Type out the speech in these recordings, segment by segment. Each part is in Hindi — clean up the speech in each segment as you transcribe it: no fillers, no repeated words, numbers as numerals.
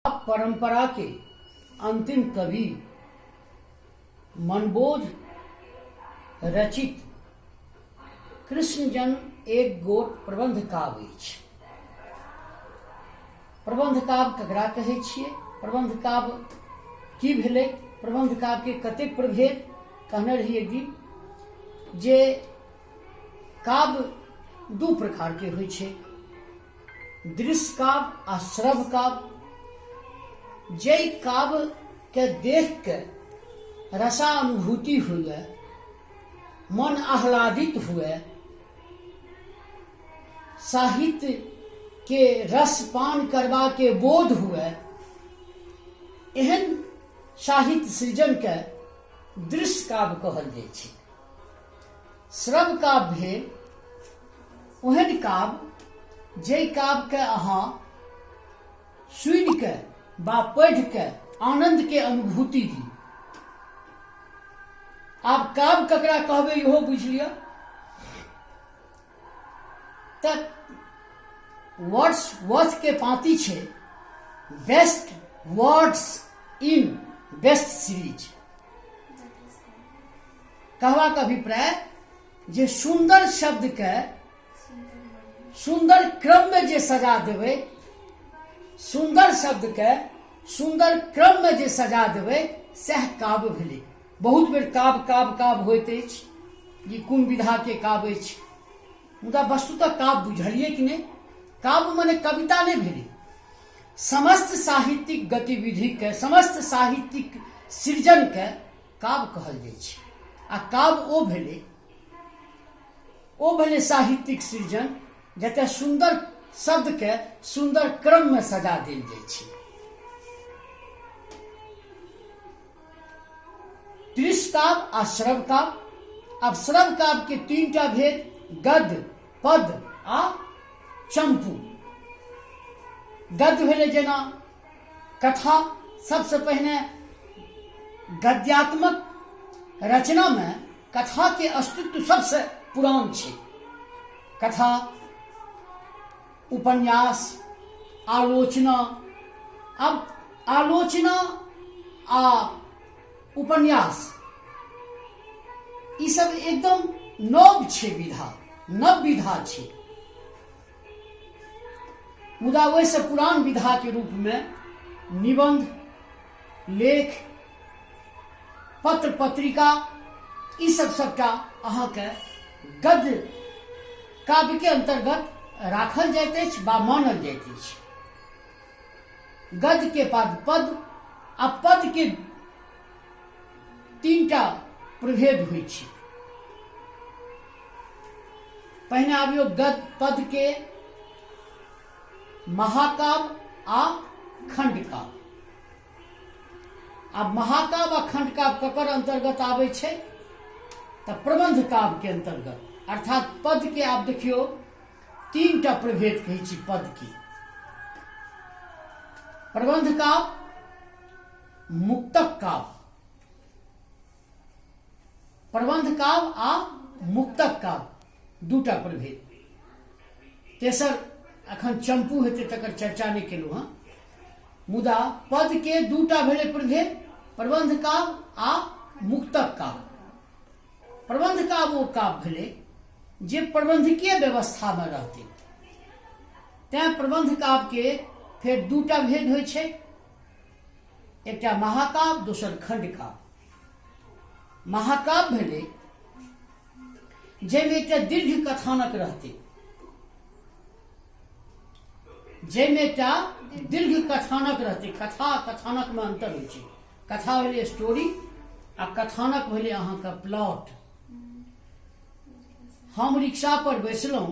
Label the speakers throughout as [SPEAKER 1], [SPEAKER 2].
[SPEAKER 1] परंपरा के अंतिम कवि मनबोध रचित कृष्ण जन्म एक गोट प्रबंध काव्य अछि। प्रबंध काव्य ककरा कहै छियै? प्रबंध काव्य की भेलै? प्रबंध काव्य के कतेक प्रभेद? कहने रही एक दिन जे काव्य दू प्रकार के होइ छै, दृश्य काव्य आ श्रव्य काव्य। जै काव्य के देख के रसानुभूति हुए, मन आह्लादित हुए, साहित्य के रस पान करवा के बोध हुए, एहन साहित्य सृजन के दृश्य काव्य कहल जाइ छै। श्रव्य काव्य भेल ओहन काव्य जे काव्य के अहाँ सुनि के बा पढ़ि के आनंद के अनुभूति दी। आब काव्य ककरा कहबै इहो बुझ लिअ। तऽ वर्ड्सवर्थ के पाँति छै best words in best series. कहबाक अभिप्राय जे सुंदर शब्द के सुंदर क्रम में जे सजा देबै, सुंदर शब्द के सुंदर क्रम में जे सजा देबै, सएह काव्य भेलै। बहुत बेर काव्य काव्य काव्य होइत अछि, ई कोन विधा के काव्य अछि। मुदा वस्तुतः काव्य बुझलियै कि नहि? काव्य मने कविता नहि भेलै। समस्त साहित्यिक गतिविधि के, समस्त साहित्यिक सृजन के काव्य कहल जाइ छै। आ काव्य ओ भेलै साहित्यिक सृजन जतय सुंदर शब्द के सुंदर क्रम में सजा देल जाइ छै। दृश्य काव्य आ श्रव्य काव्य। अब श्रव्य काव्य के तीनटा भेद, गद्य, पद आ चंपू। गद्य भेलै जेना कथा। सबसे पहिने गद्यात्मक रचना में कथा के अस्तित्व सबसे पुरान छै। कथा, उपन्यास, आलोचना। अब आलोचना आ उपन्यास ई सब एकदम नव छै विधा, नव विधा छै। मुदा ओहिसे पुरान विधा के रूप में निबंध, लेख, पत्र पत्रिका ई सब सबटा अहाँके गद्य काव्य के अंतर्गत राखल जाइत अछि वा मानल जाइत अछि। गद्य के बाद पद आ पद के तीनटा प्रभेद होइ छै। पहिने आबियो गद्य पद के महाकाव्य आ खंडकाव्य। आब महाकाव्य आ खंडकाव्य ककर अंतर्गत आबै छै? तऽ प्रबंध काव्य के अंतर्गत। अर्थात पद के आप देखियो तीनटा प्रभेद कहै छी पद की। प्रबंध काव्य, मुक्तक काव्य। प्रबंध काव्य आ मुक्तक काव्य दूटा प्रभेद। तेसर अखन चंपू हेतै तकर चर्चा नहि केलहुँ हँ। मुदा पद के दूटा भेलै प्रभेद, प्रबंध काव्य आ मुक्तक काव्य। प्रबंध काव्य ओ काव्य भेलै जे प्रबंधकीय व्यवस्था में रहते। तैं प्रबंध काव्य के फेर दूटा भेद होइ छै, एकटा महाकाव्य, दोसर खंडकाव्य। महाकाव्य भेलै जाहिमे एकटा दीर्घ कथानक रहते, जाहिमे एकटा दीर्घ कथानक रहते। कथा कथानक में अंतर होइ छै। कथा भेलै स्टोरी आ कथानक भेलै अहाँके प्लॉट। हम रिक्शा पर बैसलहुँ,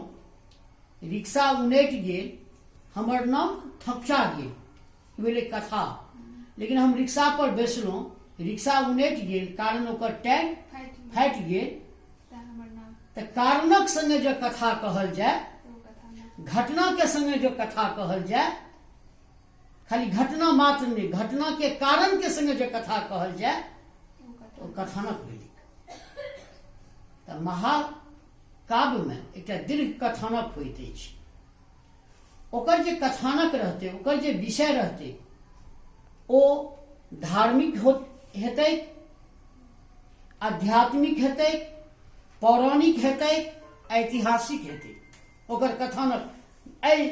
[SPEAKER 1] रिक्शा उनटि गेल, हमर नाम थपचा गेल, ई भेलै कथा। लेकिन हम रिक्शा पर बैसलहुँ, रिक्शा उनटि गेल, कारण ओकर टायर फाटि गेल, तऽ कारणक संगे जो कथा कहल जाय, घटना के संगे जो कथा कहल जाय, खाली घटना मात्र नहीं, घटना के कारण के संगे जो कथा कहल जाय तो कथानक भेलै। तऽ महाकाव्य में एकटा दीर्घ कथानक होइत अछि। ओकर जे कथानक रहते, ओकर जे विषय रहते, ओ धार्मिक हेतै, आध्यात्मिक हेतै, पौराणिक हेतै, ऐतिहासिक हेतै। ओकर कथानक एहि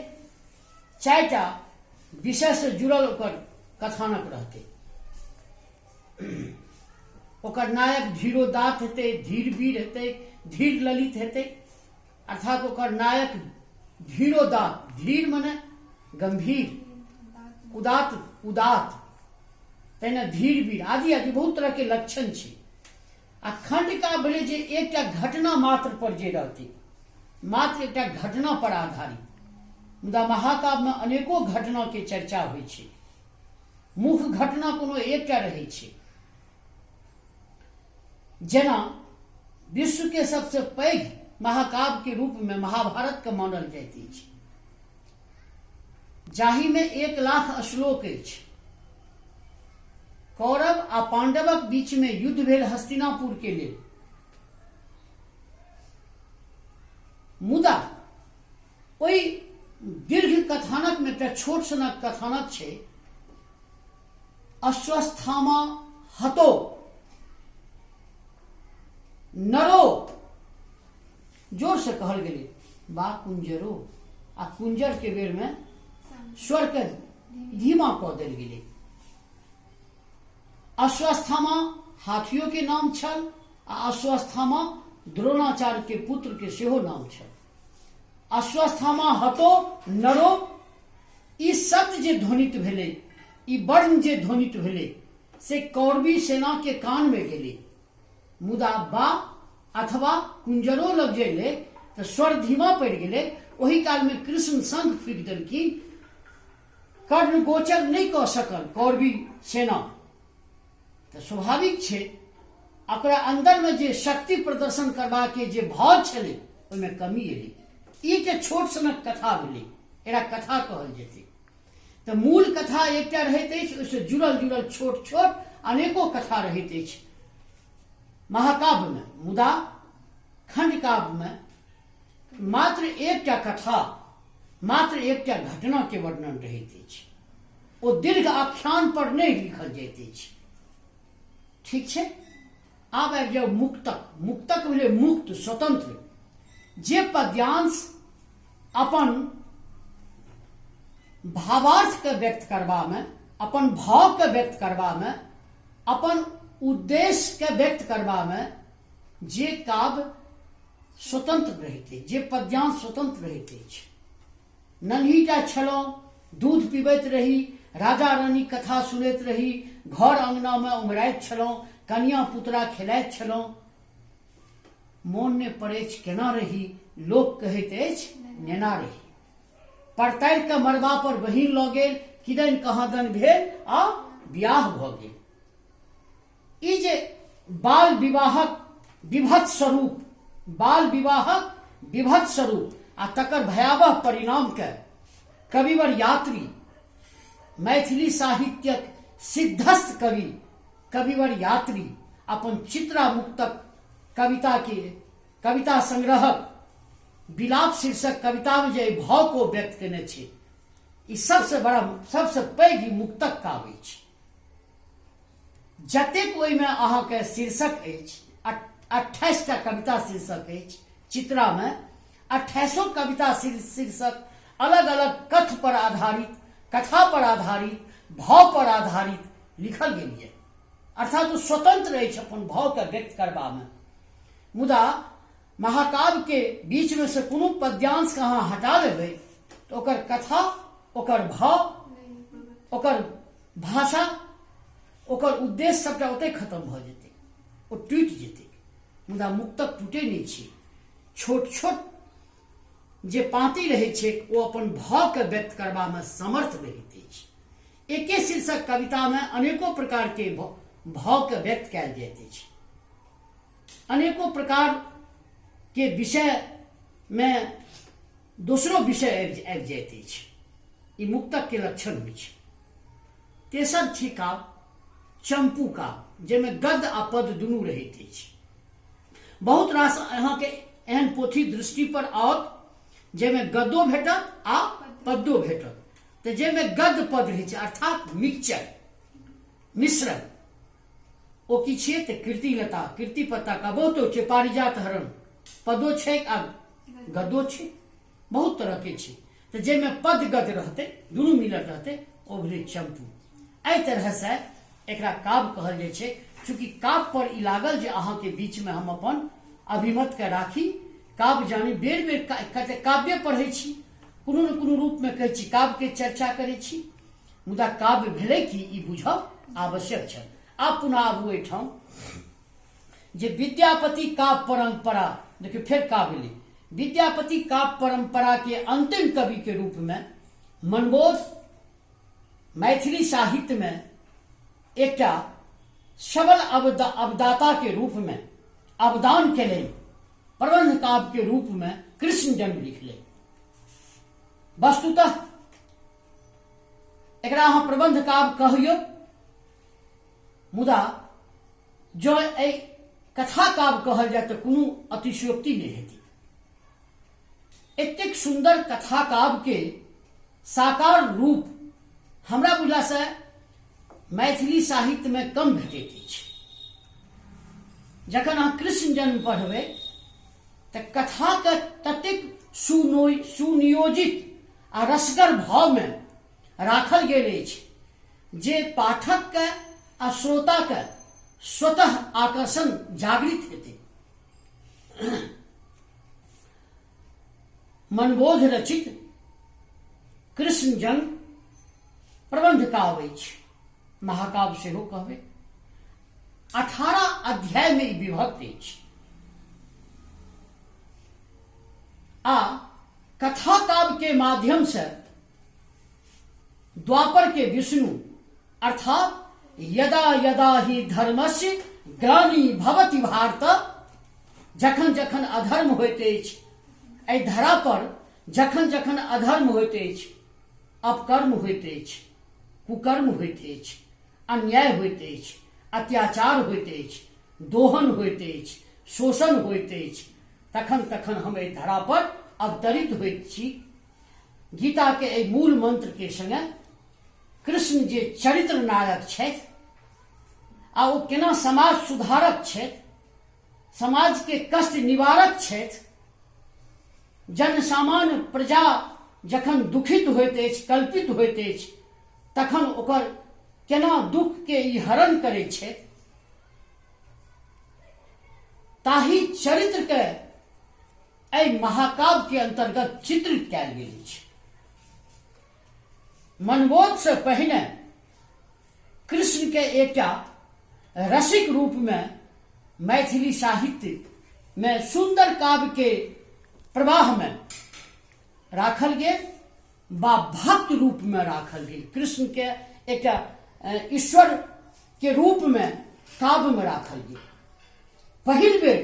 [SPEAKER 1] 4टा विषय से जुड़ल ओकर कथानक रहतै। ओकर नायक धीरोदात्त हेतै, धीरवीर हेतै, धीर ललित हेतै, अर्थात ओकर नायक धीरोदात्त, धीर मने गंभीर, उदात्त तहिना धीरवीर आदि आदि बहुत तरह के लक्षण छै। आ खंडिका भेलै जे एकटा घटना मात्र पर जे रहतै, मात्र एकटा घटना पर आधारित। मुदा महाकाव्य में अनेको घटना के चर्चा होइ छै। मुख्य घटना कोनो एकटा रहै छै। जेना विश्व के सबसे पैघ महाकाव्य के रूप में महाभारत के मानल जाइत अछि, जाहि में 1 लाख श्लोक अछि। कौरव आ पांडवक बीच में युद्ध भेल हस्तिनापुर के लेल। मुदा ओहि दीर्घ कथानक में एकटा छोट सनक कथानक छै। अश्वस्थामा हतो नरो, जोर से कहल गेलै, बा कुंजरो, आ कुंजर के बेर में स्वर के धीमा कऽ देल गेलै। अश्वस्थामा हाथियों के नाम छल, आ अश्वस्थामा द्रोणाचार्य के पुत्र के सेहो नाम छल। अश्वस्थामा हतो नरो, ई शब्द जे ध्वनित भेलै, ई वर्ण जे ध्वनित भेलै, से कौरवी सेना के कान में गेलै। मुदा बा अथवा कुंजरो लग जेलै तऽ स्वर धीमा पड़ि गेलै। ओहि काल में कृष्ण शंख फूंकि देलखिन, कर्ण गोचर नहीं कऽ सकल कौरवी सेना। तऽ स्वाभाविक छै ओकरा अंदर में जे शक्ति प्रदर्शन करबा के जे भाव छलै, ओहिमे कमी एलै। ई एकटा छोट सनक कथा भेलै, एकरा कथा कहल जेतै। तऽ मूल कथा एकटा रहैत अछि, ओहिसँ जुड़ल जुड़ल छोट छोट अनेको कथा रहैत अछि महाकाव्य में। मुदा खंड काव्य में मात्र एकटा कथा, मात्र एकटा घटना के वर्णन रहैत अछि। ओ दीर्घ आख्यान पर नहीं लिखल जाइत अछि। ठीक छै। आब आबि जाउ मुक्तक। मुक्तक भेलै मुक्त, स्वतंत्र, जे पद्यांश अपन भावार्थ के व्यक्त करबा में, अपन भाव के व्यक्त करबा में, अपन उद्देश्य के व्यक्त करबा में जे काव्य स्वतंत्र रहैत अछि, जे पद्यांश स्वतंत्र रहैत अछि। नन्हीटा छलहुँ, दूध पीबैत रही, राजा रानी कथा सुनैत रही, घर अंगना में उमराइत छलहुँ, कनिया पुतरा खेलाइत छलहुँ, मोन ने पड़ैछ केना रही, लोक कहैत अछि नेना रही। परतारि के मरबा पर बहिन लऽ गेल, किदैन कहाँदन भेल आ बियाह भऽ गेल। ई जे बाल विवाहक विभत्स स्वरूप, बाल विवाहक विभत्स स्वरूप आ तकर भयावह परिणाम के कविवर यात्री, मैथिली साहित्यक सिद्धस्त कवि कविवर यात्री अपन चित्रा मुक्तक कविता संग्रहक विलाप शीर्षक कविता में जे भाव को व्यक्त केने छै, ई सबसे बड़ा, सबसे पैघ ई मुक्तक काव्य अछि। जतेक ओहिमे अहाँके शीर्षक अछि, 28टा कविता शीर्षक अछि चित्रा में। 28 कविता शीर्षक अलग अलग कथ पर आधारित, कथा पर आधारित, भाव पर आधारित लिखल गेल है। अर्थात वो स्वतंत्र अछि अपन भाव के व्यक्त करबा में। मुदा महाकाव्य के बीच में से कोनो पद्यांश के अहाँ हटा लेबै तऽ ओकर कथा, ओकर भाव, ओकर भाषा, ओकर उद्देश्य सबटा ओतै खत्म भऽ जेतै, ओ टूटि जेतै। मुदा मुक्तक टूटै नहि छै। छोट छोट जे पाँति रहै छै, ओ अपन भाव के व्यक्त करबा में समर्थ रहैत अछि। एके शीर्षक कविता में अनेको प्रकार के भाव के व्यक्त कयल जाइत अछि। अनेको प्रकार के विषय में दोसरो विषय आबि जाइत अछि। ई मुक्तक के लक्षण होइ छै। तेसर छी काव्य चंपू काव्य, जाहिमे गद्य आ पद दुनू रहैत अछि। बहुत रास अहाँके एहन पोथी दृष्टि पर आओत जाहिमे गद्यो भेटत आ पद्यो भेटत। तऽ जाहिमे गद्य पद रहै छै, अर्थात मिक्सचर, मिश्रण ओ की छियै तऽ कीर्ति लता कीर्ति पत्ता कबोतो छै पारिजात हरण पदो छै आ गदो छै बहुत तरह के छै तऽ जाहिमे पद गद रहतै दुनू मिलल रहतै ओ भेलै चंपू। एहि तरह से एकरा काव्य कहल जाइ छै। चूँकि काव्य पर ई लागल जे अहाँके बीचमे हम अपन अभिमत के राखी। काव्य जानी बेर बेर काव्य पढ़ै छी, कोनो ने कोनो रूपमे कहै छी काव्य के चर्चा करै छी, मुदा काव्य भेलै कि ई बुझब आवश्यक छल। आब पुनः आबू एहिठाम जे विद्यापति काव्य परंपरा, देखियो फेर काव्य ली, विद्यापति काव्य परंपरा के अंतिम कवि के रूप में मनबोध मैथिली साहित्य में एकटा सबल अवदाता के रूप में अवदान केले, प्रबंध काव्य के रूप में कृष्ण जन्म लिखले। वस्तुतः एकरा अहाँ प्रबंध काव्य कहियो, मुदा जो कथा काव्य कहल जाए तो कोनो अतिशयोक्ति नहीं हेती। एतेक सुंदर कथा काव्य के साकार रूप हमरा बुझला से मैथिली साहित्य में कम भेटैत अछि। जखन अहाँ कृष्ण जन्म पढ़बै तऽ कथा के ततेक सुनियोजित आ रसगर भाव में राखल गेल अछि जे पाठक के आ श्रोता के स्वतः आकर्षण जागृत हेतै। मनबोध रचित कृष्ण जन्म प्रबंध काव्य अछि, महाकाव्य सेहो कहबै। 18 अध्याय में ई विभक्त अछि आ कथा काव्य के माध्यम से द्वापर के विष्णु अर्थात यदा यदा ही धर्मस्य ग्लानि भवति भारत, जखन जखन अधर्म होइत अछि एहि धरा पर, जखन जखन अधर्म होइत अछि, अपकर्म होइत अछि, कुकर्म होइत अछि, अन्याय होइत अछि, अत्याचार होइत अछि, दोहन होइत अछि, शोषण होइत अछि, तखन तखन हम एहि धरा पर अवतरित होइत छी। गीता के एहि मूल मंत्र के संगे कृष्ण जे चरित्र नायक छथि आ ओ केना समाज सुधारक छथि, समाज के कष्ट निवारक छथि, जन सामान्य प्रजा जखन दुखित होइत अछि, कल्पित होइत अछि, तखन ओकर केना दुख के ई हरण करैत छथि, ताहि चरित्र के एहि महाकाव्य के अंतर्गत चित्रित कयल गेल अछि। मनबोध से पहिने कृष्ण के एकटा रसिक रूप में मैथिली साहित्य में सुंदर काव्य के प्रवाह में राखल गेल बा भक्त रूप में राखल गेल। कृष्ण के एकटा ईश्वर के रूप में काव्य में राखल गेल। पहिल बेर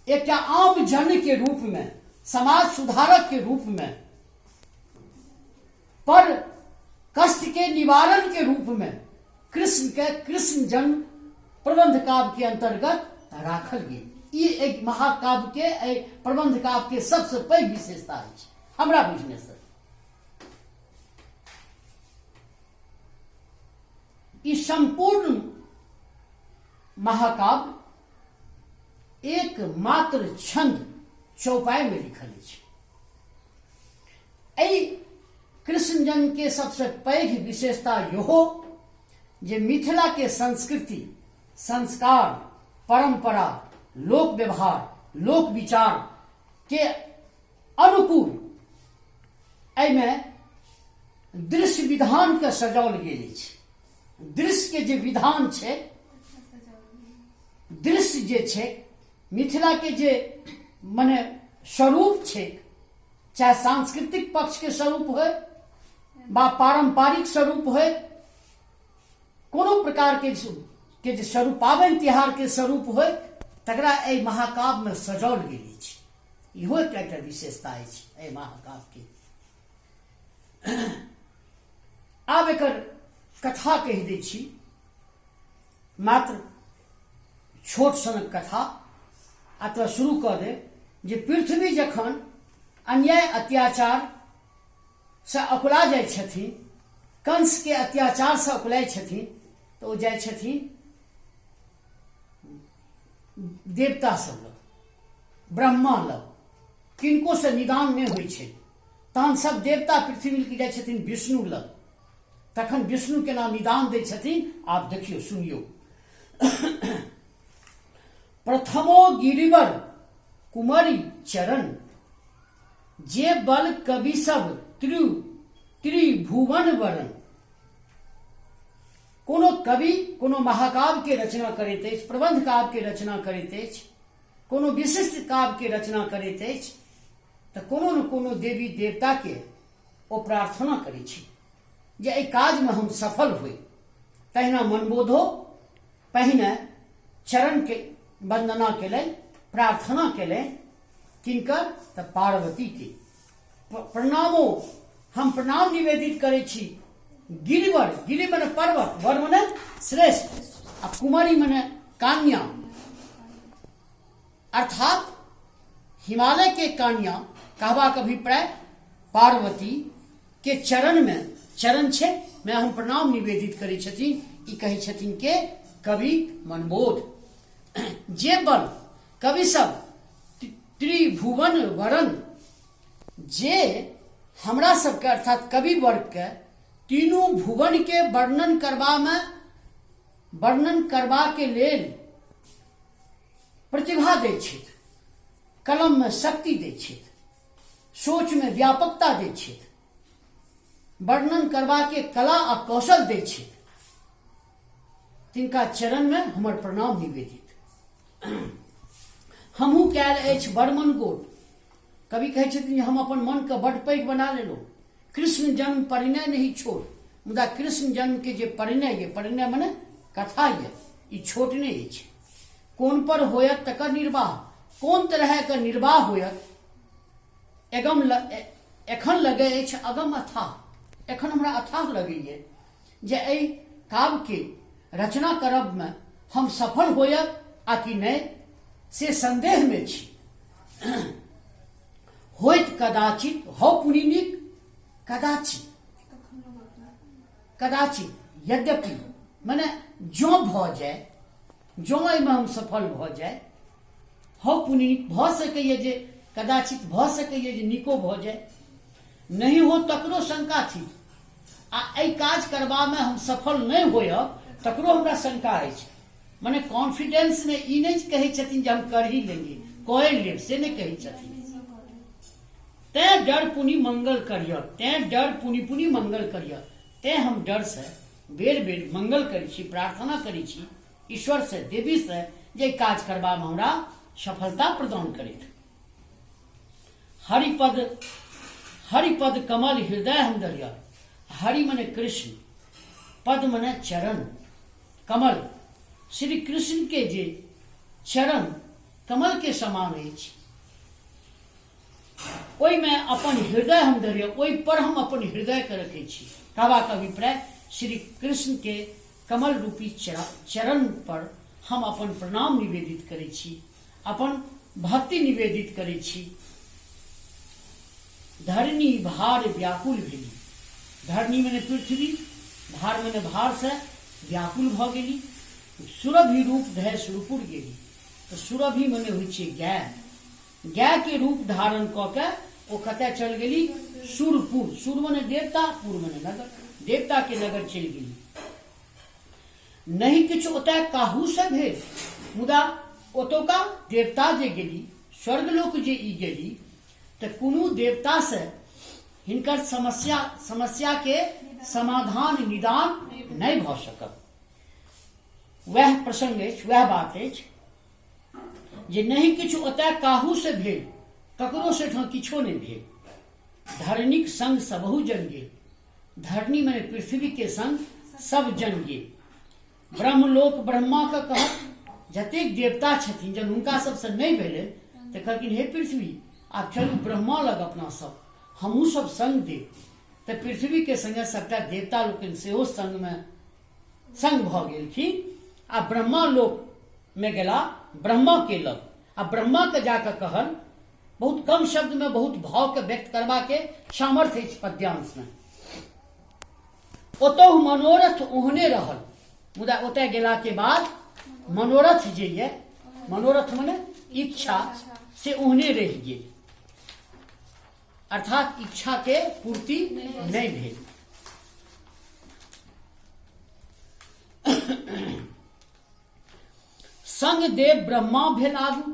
[SPEAKER 1] एकटा आम जन के रूप में, समाज सुधारक के रूप में, पर कष्ट के निवारण के रूप में कृष्ण के कृष्ण जन्म प्रबंध काव्य के अंतर्गत राखल गेल। ई एक महाकाव्य के प्रबंध काव्य के सबसे पैघ विशेषता अछि हमरा बुझने से। ई संपूर्ण महाकाव्य एक मात्र छंद चौपाई में लिखल अछि। एहि कृष्ण जन्म के सबसे पैघ विशेषता इहो जे मिथिला के संस्कृति, संस्कार, परंपरा, लोक व्यवहार, लोक विचार के अनुकूल एहिमे दृश्य विधान के सजाओल गेल अछि। दृश्य के जे विधान छै, दृश्य जे छै, मिथिला के जे माने स्वरूप छै, चाहे सांस्कृतिक पक्ष के स्वरूप होय बा पारंपरिक स्वरूप होय, कोनो प्रकार के जे स्वरूप, पाबनि तिहार के स्वरूप होय, तकरा एहि महाकाव्य में सजाओल गेल अछि। इहो एकटा विशेषता अछि एहि महाकाव्य के। आब एकर कथा कहि दै छी, मात्र छोट सनक कथा अथवा शुरू कऽ दे जे पृथ्वी जखन अन्याय अत्याचार से अकुला जाइ छथिन, कंस के अत्याचार से अकुलाइ छथिन, तो ओ जाइ छथिन देवता सब लग, ब्रह्मा लग, किनको से निदान नहीं होइ छै। तहन सब देवता पृथ्वी मिल के जाइ छथिन विष्णु लग, तखन विष्णु केना निदान दै छथिन आप देखियो, सुनियो। प्रथमो गिरिवर कुमारी चरण, जे बल कवि सब त्रिभुवन वरण। कोनो कवि कोनो महाकाव्य के रचना करैत अछि, प्रबंध काव्य के रचना करैत अछि, कोनो विशिष्ट काव्य के रचना करैत अछि, तऽ कोनो न कोनो देवी देवता के ओ प्रार्थना करै छी जे एहि काज में हम सफल होइ। तहिना मनबोधो पहिने चरण के वंदना केलनि, प्रार्थना केलनि, किनकर तऽ पार्वती के। प्रणामो, हम प्रणाम निवेदित करै छी गिरिवर, गिरि मने पर्वत, वर मने श्रेष्ठ, आ कुमारी मने कन्या, अर्थात हिमालय के कन्या कहबाक अभिप्राय पार्वती के चरण में, चरण छै में हम प्रणाम निवेदित करै छथिन। ई कहै छथिन के कवि मनबोध। जे बल कवि सब त्रिभुवन वरण, जे हमरा सबके अर्थात कवि वर्ग के तीनों भुवन के वर्णन करबा के लेल प्रतिभा दै छथि, कलम में शक्ति दै छथि, सोच में व्यापकता दै छथि, वर्णन करबा के कला आ कौशल दै छथि, तिनका चरण में हमर प्रणाम निवेदित। हमहूँ कैल अछि बड़मन गोट। कवि कहै छथिन जे हम अपन मन के बड़ पैघ बना लेलहुँ। कृष्ण जन्म परिणय नहीं छोड़, मुदा कृष्ण जन्म के जे परिणय ये, परिणय मने कथा ये, ई छोट नहीं अछि। कोन पर होयत तकर निर्वाह, कोन तरह के निर्वाह होयत, एखन लगे अछि अगम अथाह। एखन हमरा अथाह लगैए जे एहि काव्य के रचना करब में हम सफल होयब आ कि नहीं, से संदेह में छी। होइत कदाचित, हो पुनिनिक कदाचित, कदाचित यद्यपि माने जो भ जाए, जो में हम सफल भ जाए, हो पुनिनिक भ सकैए जे कदाचित भ सकैए जे निको भ जाए, नहीं हो तकरो शंका थी। आ एहि काज करबा में हम सफल नहीं होयब तकरो हमरा शंका अछि। माने कॉन्फिडेंस में ई नहीं कहै छथिन जे हम कर ही लेंगे, कए लेब, से नहीं कहै छथिन। तैं डर पुनि मंगल करिय, तैं डर पुनि पुनि मंगल करिय, तैं हम डर से बेर बेर मंगल करै छी, प्रार्थना करै छी ईश्वर से, देवी से, जे काज करबा में हमरा सफलता प्रदान करैत। हरिपद कमल हृदय हम दरिया। हरि मने कृष्ण, पद मने चरण, कमल श्री कृष्ण के जे चरण कमल के समान अछि, ओहि में अपन हृदय हम धरिय, ओहि पर हम अपन हृदय के रखे छी। कहबाक अभिप्राय श्री कृष्ण के कमल रूपी चरण पर हम अपन प्रणाम निवेदित करै छी, अपन भक्ति निवेदित करै छी। धरनी भार व्याकुल भेली। धरनी मने पृथ्वी, भार मने भार से व्याकुल भ गेली। सुरभि रूप धय सुरपुर गेली। तो सुरभि मने होइ छै गाय, गाय के रूप धारण क के ओ कतय चल गेली, सुरपुर। सुर मने देवता, पुर मने नगर, देवता के नगर चल गेली। नहीं किछु ओतय काहू से भेल, मुदा ओतुका देवता जे गेली, स्वर्गलोक जे ई गेली, तऽ कोनो देवता से हिनकर समस्या के समाधान निदान नहीं भ सकल। वह प्रसंग अछि, वह बात अछि जे नहीं किछु ओतय काहू से भेल, ककरो से ठां किछो नहीं भेल। धरणीक संग सबहु जन गेल। धरणी मने पृथ्वी के संग सब जन गेल। ब्रह्मलोक ब्रह्मा के कहत, जतेक देवता छथिन, जब हुनका सबसे नहीं भेलै तऽ कहलखिन हे पृथ्वी, आब चलू ब्रह्मा लग अपना सब, हमहूँ सब संग देव। तऽ पृथ्वी के संगे सबटा देवता लोकनि सेहो संग भ गेलखिन। आ ब्रह्मा लोक में गेला ब्रह्मा के लग, आ ब्रह्मा के जाकर कहल। बहुत कम शब्द में बहुत भाव के व्यक्त करबा के सामर्थ्य अछि पद्यांश में। ओतहु मनोरथ ओहने रहल। मुदा ओतय गेला के बाद मनोरथ जे ये, मनोरथ मने इच्छा से ओहने रह गेल, अर्थात इच्छा के पूर्ति नहीं भेल। संग देव ब्रह्मा भेल आगू।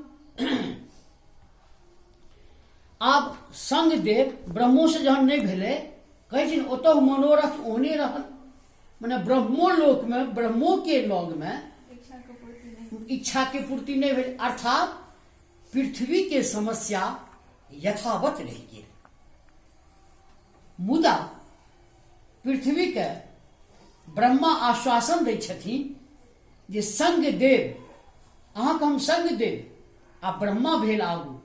[SPEAKER 1] आब संग देव ब्रह्मो से जहन नहीं भेले, कहै छै ओतऽ मनोरथ ओहने रहल, मने ब्रह्मो लोक में, ब्रह्मो के लौग में इच्छा के पूर्ति नहीं भेल, अर्थात पृथ्वी के समस्या यथावत रह गेल। मुदा पृथ्वी के ब्रह्मा आश्वासन दै छथिन जे संग देव, अहाँके हम संग देव, आ ब्रह्मा भेल आगू,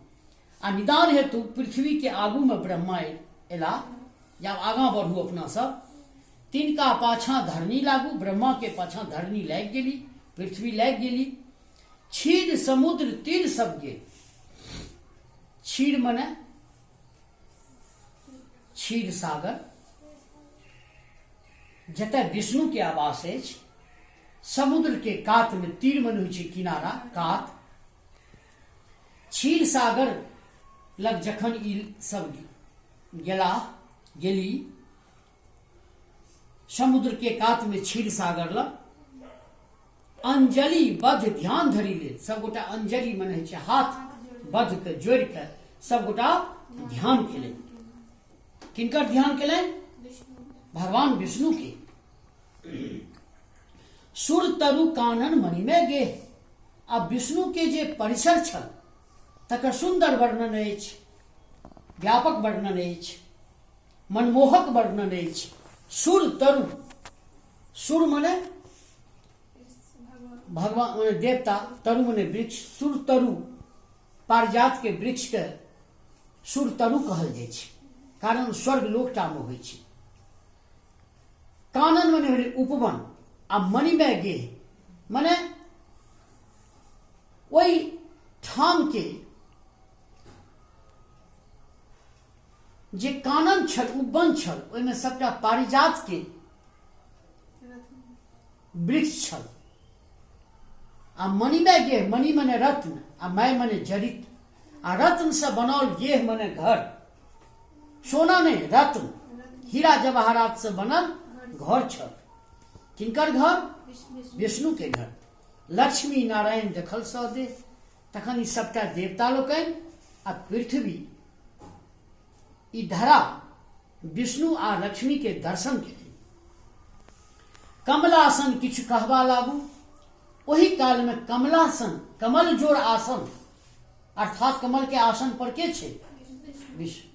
[SPEAKER 1] आ निदान हेतु पृथ्वी के आगू में ब्रह्मा एला, या आगाँ बढ़ू अपना सब, तिनका पाछा धरनी लागू, ब्रह्मा के पाछा धरनी लाग गेली, पृथ्वी लाग गेली, क्षीर समुद्र तीर सब गेल। क्षीर मने क्षीर सागर, जतय विष्णु के आवास अछि, समुद्र के कात में तीर मन होइ छै किनारा, कात। क्षीर सागर लग जखन ई सब गेली, समुद्र के कात में क्षीर सागर लग अंजलि बद्ध ध्यान धरी ले, सबगोटा अंजलि मन होइ छै हाथ बद्ध के जोड़ के सबगोटा ध्यान केलनि। किनकर ध्यान केलनि? भगवान विष्णु के। सुर तरु कानन मणिमय गेह। अब विष्णु के जे परिसर छल तकर सुंदर वर्णन अछि, व्यापक वर्णन अछि, मनमोहक वर्णन अछि। सुर तरु, सुर मने भगवान मने देवता, तरु मने वृक्ष, सुर तरु पारिजात के वृक्ष के सुर तरु कहल जाइ छै, कारण स्वर्ग लोकटा में होइ छै। कानन मने भेलै उपवन, आ मणिमय गेह मने ओहि ठाम के जे कानन छल, उपवन छल, ओहिमे सबटा पारिजात के वृक्ष छल। आ मणिमय गेह, मणि मने रत्न, आ मय मने जड़ित, आ रत्न से बनाओल गेह मने घर, सोना नहीं रत्न, हीरा जवाहरात से बनल घर छल। किनकर घर? विष्णु के घर। लक्ष्मी नारायण देखल सौदे, तखन ई सबटा देवता लोकनि आ पृथ्वी, ई धरा विष्णु आ लक्ष्मी के दर्शन केलनि। कमलासन किछु कहबा लागू। ओही काल में कमलासन, कमल जोड़ आसन, अर्थात कमल के आसन पर के छे? विष्णु।